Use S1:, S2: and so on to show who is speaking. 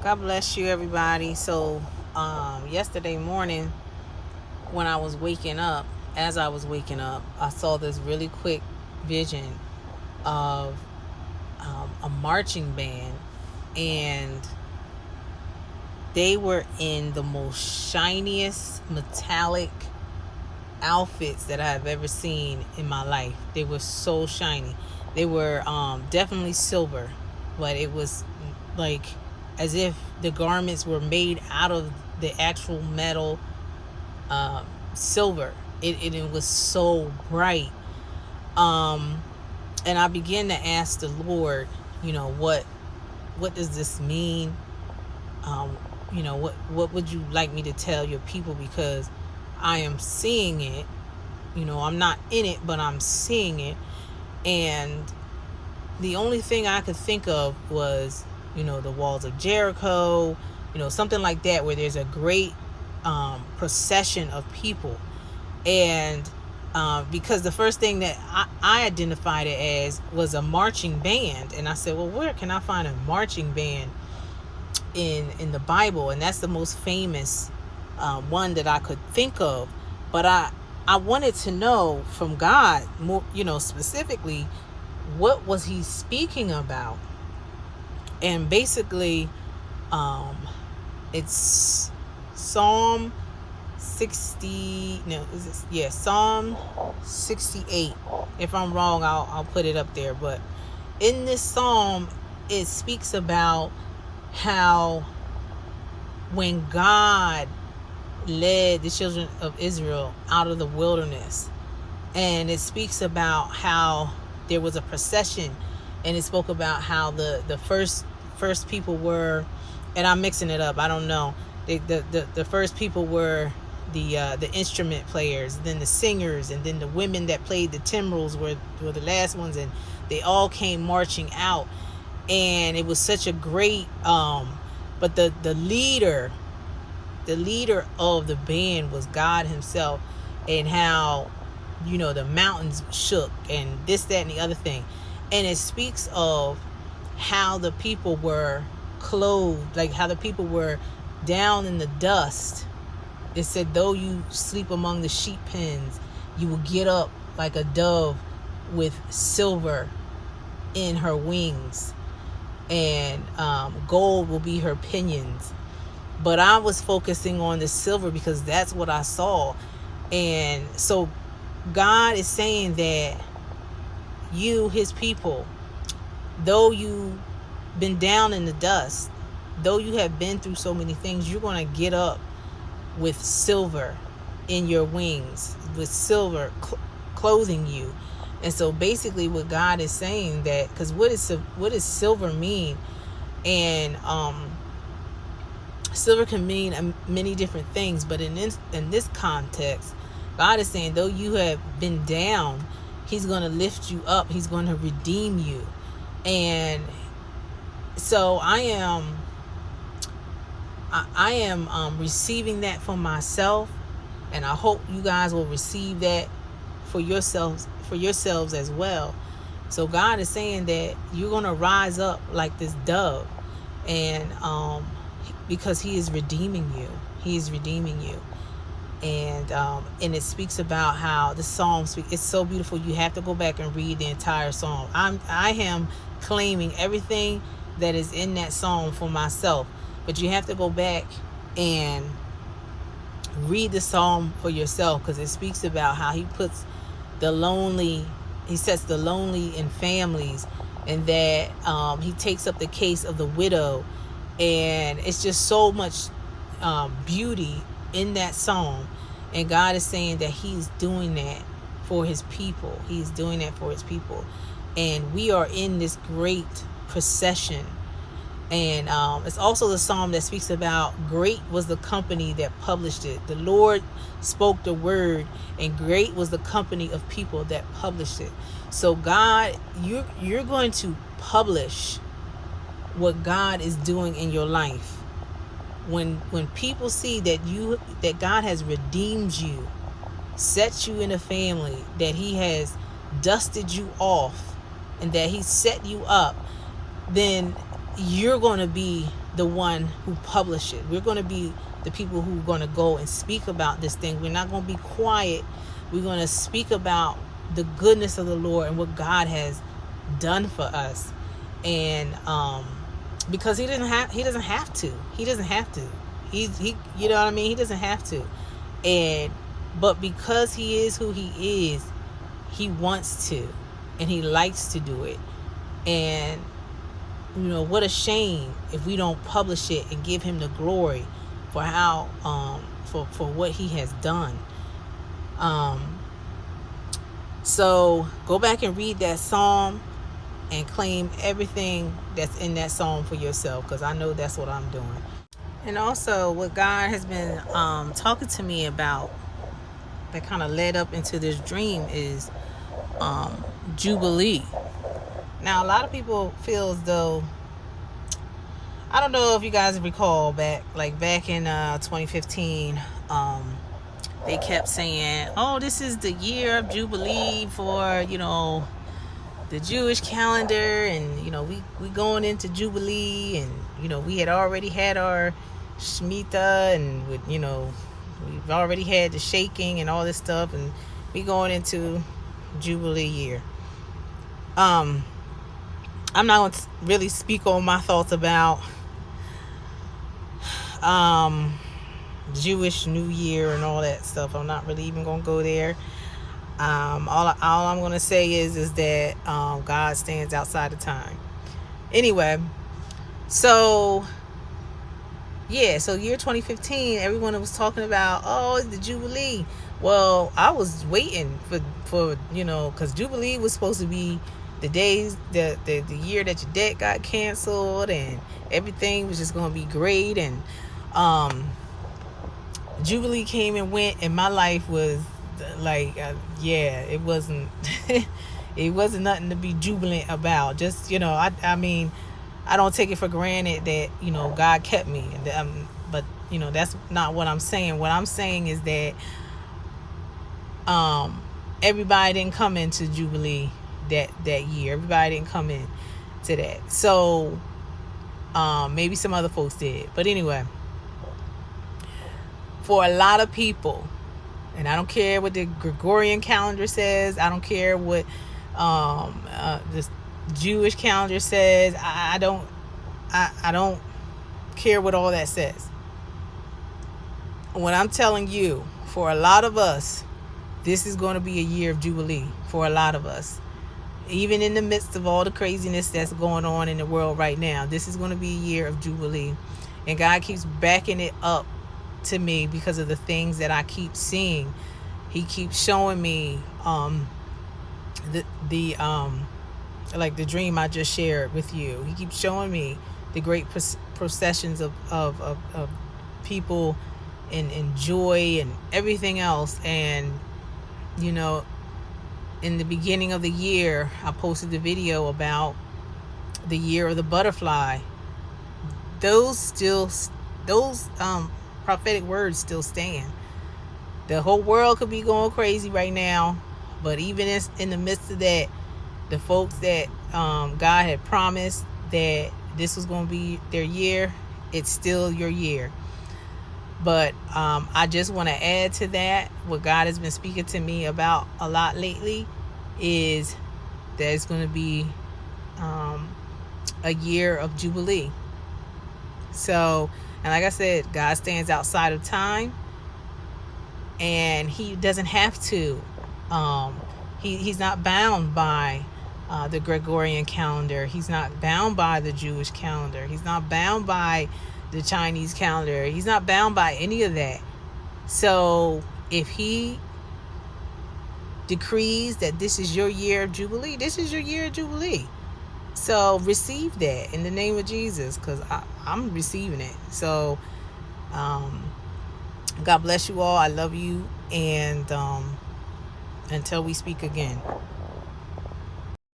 S1: God bless you, everybody. So, yesterday morning, when I was waking up, as I was waking up, I saw this really quick vision of a marching band, and they were in the most shiniest metallic outfits that I've ever seen in my life. They were so shiny. They were definitely silver, but it was like as if the garments were made out of the actual metal silver. It was so bright. And I began to ask the Lord, what does this mean? What would you like me to tell your people? Because I am seeing it. I'm not in it, but I'm seeing it. And the only thing I could think of was, the walls of Jericho, something like that, where there's a great procession of people. And because the first thing that I identified it as was a marching band. And I said, well, where can I find a marching band in the Bible? And that's the most famous one that I could think of. But I wanted to know from God more, specifically, what was he speaking about? And basically, it's Psalm 60. No, is it? Yeah, Psalm 68. If I'm wrong, I'll put it up there. But in this psalm, it speaks about how when God led the children of Israel out of the wilderness, and it speaks about how there was a procession, and it spoke about how the first people were, and I'm mixing it up, I don't know, the first people were the instrument players, then the singers, and then the women that played the timbrels were the last ones, and they all came marching out. And it was such a great but the leader of the band was God himself, and how the mountains shook and this, that, and the other thing. And it speaks of how the people were clothed, like how the people were down in the dust. It said, though you sleep among the sheep pens, you will get up like a dove with silver in her wings, and gold will be her pinions. But I was focusing on the silver because that's what I saw. And so God is saying that you, his people, though you've been down in the dust, though you have been through so many things, you're going to get up with silver in your wings, with silver clothing you. And so basically what God is saying, that because what does silver mean? And silver can mean many different things, but in this context, God is saying, though you have been down, he's going to lift you up. He's going to redeem you. And so I am receiving that for myself, and I hope you guys will receive that for yourselves as well. So God is saying that you're going to rise up like this dove, and because he is redeeming you. He is redeeming you. And it speaks about how the psalm it's so beautiful. You have to go back and read the entire psalm. I am claiming everything that is in that psalm for myself, but you have to go back and read the psalm for yourself, because it speaks about how he sets the lonely in families, and that he takes up the case of the widow. And it's just so much beauty in that psalm. And God is saying that he's doing that for his people. He's doing that for his people. And we are in this great procession. And it's also the psalm that speaks about great was the company that published it. The Lord spoke the word, and great was the company of people that published it. So God, you're going to publish what God is doing in your life. When people see that God has redeemed you, set you in a family, that he has dusted you off, and that he set you up, then you're going to be the one who published it. We're going to be the people who are going to go and speak about this thing. We're not going to be quiet. We're going to speak about the goodness of the Lord and what God has done for us. And because he doesn't have to. He doesn't have to. He you know what I mean? He doesn't have to. But because he is who he is, he wants to, and he likes to do it. And what a shame if we don't publish it and give him the glory for how for what he has done. So go back and read that psalm and claim everything that's in that psalm for yourself, because I know that's what I'm doing. And also what God has been talking to me about that kind of led up into this dream is jubilee. Now a lot of people feel as though, I don't know if you guys recall back in 2015, they kept saying, oh, this is the year of jubilee for the Jewish calendar, and we going into jubilee, and we had already had our Shemitah, and we've already had the shaking and all this stuff, and we going into jubilee year. I'm not going to really speak on my thoughts about Jewish New Year and all that stuff. I'm not really even going to go there. All I'm going to say is that God stands outside of time. Anyway, so year 2015, everyone was talking about, oh, the Jubilee. Well, I was waiting for because Jubilee was supposed to be the days, the year that your debt got canceled and everything was just going to be great. And Jubilee came and went, and my life was it wasn't it wasn't nothing to be jubilant about. Just I mean, I don't take it for granted that God kept me, but that's not what I'm saying. What I'm saying is that everybody didn't come into jubilee that year. Everybody didn't come in to that. So maybe some other folks did, but anyway, for a lot of people, and I don't care what the Gregorian calendar says, I don't care what this Jewish calendar says, I don't care what all that says. What I'm telling you, for a lot of us, this is going to be a year of jubilee. For a lot of us, even in the midst of all the craziness that's going on in the world right now, this is going to be a year of jubilee. And God keeps backing it up to me because of the things that I keep seeing. He keeps showing me the dream I just shared with you. He keeps showing me the great processions of people and joy and everything else. And in the beginning of the year, I posted the video about the year of the butterfly. Those prophetic words still stand. The whole world could be going crazy right now, but even in the midst of that, the folks that God had promised that this was going to be their year, it's still your year. But I just want to add to that, what God has been speaking to me about a lot lately is that it's going to be a year of jubilee. So, and like I said, God stands outside of time, and he doesn't have to. He's not bound by the Gregorian calendar. He's not bound by the Jewish calendar. He's not bound by the Chinese calendar. He's not bound by any of that. So if he decrees that this is your year of jubilee, this is your year of jubilee. So receive that in the name of Jesus, because I'm receiving it. So God bless you all. I love you. And until we speak again.